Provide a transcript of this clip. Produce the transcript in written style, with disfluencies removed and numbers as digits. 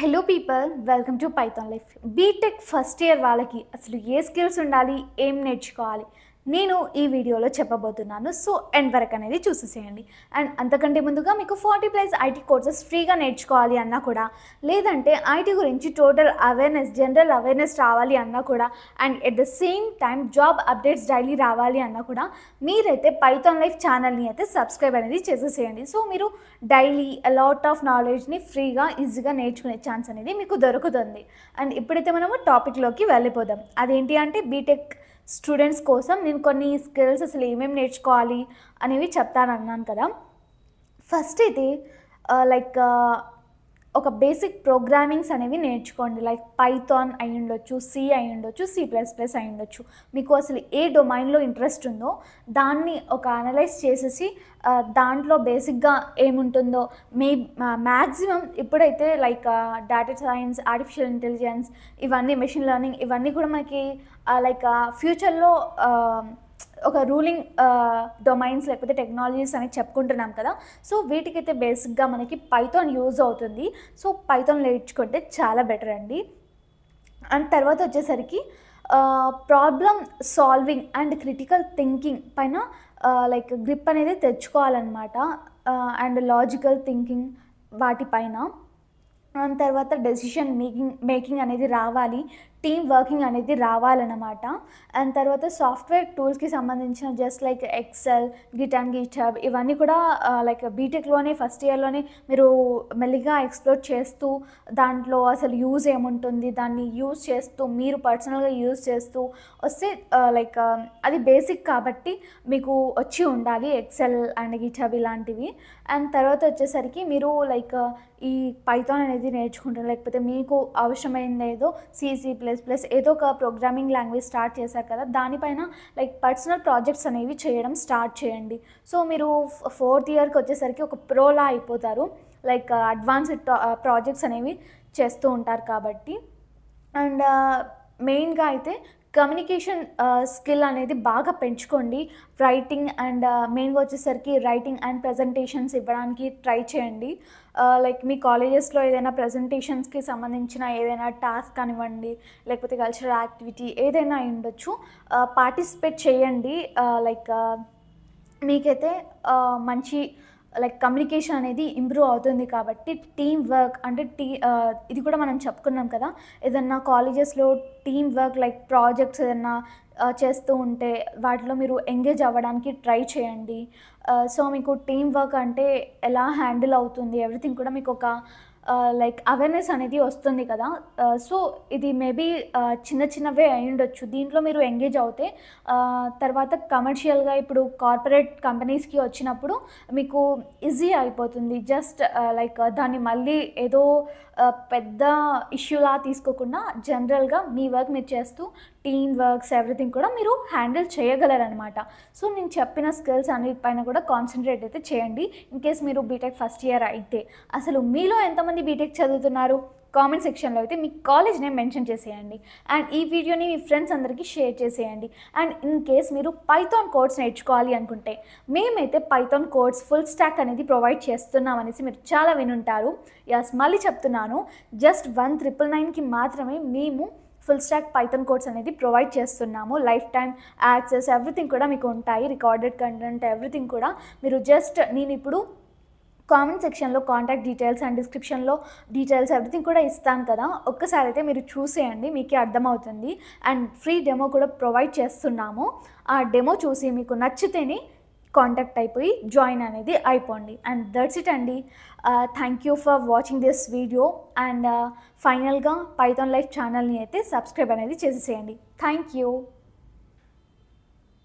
Hello people, welcome to Python life. BTech first year వాళ్ళకి అసలు ఏ skills ఉండాలి, ఏం నేర్చుకోవాలి నేను ఈ వీడియోలో చెప్పబోతున్నాను. సో ఎండ్ వరకు అనేది చూసేసేయండి. అండ్ అంతకంటే ముందుగా మీకు 40+ ఐటీ కోర్సెస్ ఫ్రీగా నేర్చుకోవాలి అన్నా కూడా, లేదంటే ఐటీ గురించి టోటల్ అవేర్నెస్, జనరల్ అవేర్నెస్ రావాలి అన్నా కూడా, and at the same time job updates daily రావాలి అన్నా కూడా మీరైతే పైథాన్ లైఫ్ ఛానల్ని అయితే సబ్స్క్రైబ్ అనేది చేసేసేయండి. సో మీరు డైలీ లాట్ ఆఫ్ నాలెడ్జ్ని ఫ్రీగా ఈజీగా నేర్చుకునే ఛాన్స్ అనేది మీకు దొరుకుతుంది. అండ్ ఇప్పుడైతే మనము టాపిక్లోకి వెళ్ళిపోదాం. అదేంటి అంటే బీటెక్ స్టూడెంట్స్ కోసం నేను కొన్ని స్కిల్స్ అసలు ఏమేమి నేర్చుకోవాలి అనేవి చెప్తానన్నాను కదా. ఫస్ట్ అయితే ఒక బేసిక్ ప్రోగ్రామింగ్స్ అనేవి నేర్చుకోండి. లైక్ పైథాన్ అయి ఉండొచ్చు, సి అయి ఉండొచ్చు, C++ అయి ఉండొచ్చు. మీకు అసలు ఏ డొమైన్లో ఇంట్రెస్ట్ ఉందో దాన్ని ఒక అనలైజ్ చేసేసి దాంట్లో బేసిక్గా ఏముంటుందో మ్యాక్సిమం ఇప్పుడైతే డేటా సైన్స్, ఆర్టిఫిషియల్ ఇంటెలిజెన్స్, ఇవన్నీ మెషిన్ లెర్నింగ్, ఇవన్నీ కూడా మనకి ఫ్యూచర్లో ఒక రూలింగ్ డొమైన్స్ లేకపోతే టెక్నాలజీస్ అని చెప్పుకుంటున్నాం కదా. సో వీటికైతే బేసిక్గా మనకి పైథాన్ యూజ్ అవుతుంది. సో పైథాన్ నేర్చుకుంటే చాలా బెటర్ అండి. అండ్ తర్వాత వచ్చేసరికి problem solving and critical thinking పైన గ్రిప్ అనేది తెచ్చుకోవాలన్నమాట. అండ్ లాజికల్ థింకింగ్ వాటిపైన. దాని తర్వాత డెసిషన్ మేకింగ్ అనేది రావాలి, టీమ్ వర్కింగ్ అనేది రావాలన్నమాట. అండ్ తర్వాత సాఫ్ట్వేర్ టూల్స్కి సంబంధించిన just like Excel, Git and GitHub, ఇవన్నీ కూడా బీటెక్లోనే ఫస్ట్ ఇయర్లోనే మీరు మెల్లిగా ఎక్స్ప్లోర్ చేస్తూ దాంట్లో అసలు యూజ్ ఏముంటుంది దాన్ని యూజ్ చేస్తూ మీరు పర్సనల్గా యూజ్ చేస్తూ వస్తే అది బేసిక్ కాబట్టి మీకు వచ్చి ఉండాలి ఎక్సెల్ అండ్ గిట్హబ్ ఇలాంటివి. అండ్ తర్వాత వచ్చేసరికి మీరు ఈ పైథాన్ అనేది నేర్చుకుంటారు, లేకపోతే మీకు అవసరమైంది ఏదో C++ ఏదో ఒక ప్రోగ్రామింగ్ లాంగ్వేజ్ స్టార్ట్ చేశారు కదా, దానిపైన పర్సనల్ ప్రాజెక్ట్స్ అనేవి చేయడం స్టార్ట్ చేయండి. సో మీరు 4th ఇయర్కి వచ్చేసరికి ఒక ప్రోలా అయిపోతారు. అడ్వాన్స్డ్ ప్రాజెక్ట్స్ అనేవి చేస్తూ ఉంటారు కాబట్టి. అండ్ మెయిన్గా అయితే కమ్యూనికేషన్ స్కిల్ అనేది బాగా పెంచుకోండి. రైటింగ్ అండ్ మెయిన్గా వచ్చేసరికి రైటింగ్ అండ్ ప్రజెంటేషన్స్ ఇవ్వడానికి ట్రై చేయండి. మీ కాలేజెస్లో ఏదైనా ప్రజెంటేషన్స్కి సంబంధించిన ఏదైనా టాస్క్ కానివ్వండి, లేకపోతే కల్చరల్ యాక్టివిటీ ఏదైనా ఉండొచ్చు, పార్టిసిపేట్ చేయండి. మీకైతే మంచి కమ్యూనికేషన్ అనేది ఇంప్రూవ్ అవుతుంది కాబట్టి. టీమ్ వర్క్ అంటే ఇది కూడా మనం చెప్పుకున్నాం కదా, ఏదన్నా కాలేజెస్లో టీమ్ వర్క్ ప్రాజెక్ట్స్ ఏదన్నా చేస్తూ ఉంటే వాటిలో మీరు ఎంగేజ్ అవ్వడానికి ట్రై చేయండి. సో మీకు టీమ్ వర్క్ అంటే ఎలా హ్యాండిల్ అవుతుంది ఎవ్రీథింగ్ కూడా మీకు ఒక అవేర్నెస్ అనేది వస్తుంది కదా. సో ఇది మేబీ చిన్న చిన్నవే అయి ఉండొచ్చు. దీంట్లో మీరు ఎంగేజ్ అవుతే తర్వాత కమర్షియల్గా ఇప్పుడు కార్పొరేట్ కంపెనీస్కి వచ్చినప్పుడు మీకు ఈజీ అయిపోతుంది. జస్ట్ దాన్ని మళ్ళీ ఏదో పెద్ద ఇష్యూలా తీసుకోకుండా జనరల్గా మీ వర్క్ మీరు చేస్తూ టీమ్ వర్క్స్ ఎవ్రీథింగ్ కూడా మీరు హ్యాండిల్ చేయగలరనమాట. సో నేను చెప్పిన స్కిల్స్ అన్నిటిపైన కూడా కాన్సన్ట్రేట్ అయితే చేయండి. ఇన్ కేస్ మీరు బీటెక్ ఫస్ట్ ఇయర్ అయితే. అసలు మీలో ఎంతమంది బీటెక్ చదువుతున్నారు కామెంట్ సెక్షన్లో అయితే మీ కాలేజ్ నేమ్ మెన్షన్ చేసేయండి. అండ్ ఈ వీడియోని మీ ఫ్రెండ్స్ అందరికీ షేర్ చేసేయండి. అండ్ ఇన్ కేస్ మీరు పైథాన్ కోడ్స్ నేర్చుకోవాలి అనుకుంటే మేమైతే పైథాన్ కోడ్స్ ఫుల్ స్టాక్ అనేది ప్రొవైడ్ చేస్తున్నాం అనేసి మీరు చాలా వినుంటారు. యస్, మళ్ళీ చెప్తున్నాను, జస్ట్ 1999కి మాత్రమే మేము ఫుల్ స్టాక్ పైథాన్ కోర్స్ అనేది ప్రొవైడ్ చేస్తున్నాము. లైఫ్ టైం యాక్సెస్ ఎవ్రీథింగ్ కూడా మీకు ఉంటాయి, రికార్డెడ్ కంటెంట్ ఎవ్రీథింగ్ కూడా. మీరు జస్ట్ నేను ఇప్పుడు కామెంట్ సెక్షన్లో కాంటాక్ట్ డీటెయిల్స్ అండ్ డిస్క్రిప్షన్లో డీటెయిల్స్ ఎవ్రీథింగ్ కూడా ఇస్తాను కదా, ఒక్కసారి అయితే మీరు చూసేయండి, మీకే అర్థమవుతుంది. అండ్ ఫ్రీ డెమో కూడా ప్రొవైడ్ చేస్తున్నాము. ఆ డెమో చూసి మీకు నచ్చితేనే కాంటాక్ట్ అయిపోయి జాయిన్ అనేది అయిపోండి. అండ్ దట్స్ ఇట్ అండి. Thank you for watching this video. And ఫైనల్గా పైథాన్ లైఫ్ ఛానల్ని అయితే సబ్స్క్రైబ్ అనేది చేసేసేయండి. Thank you.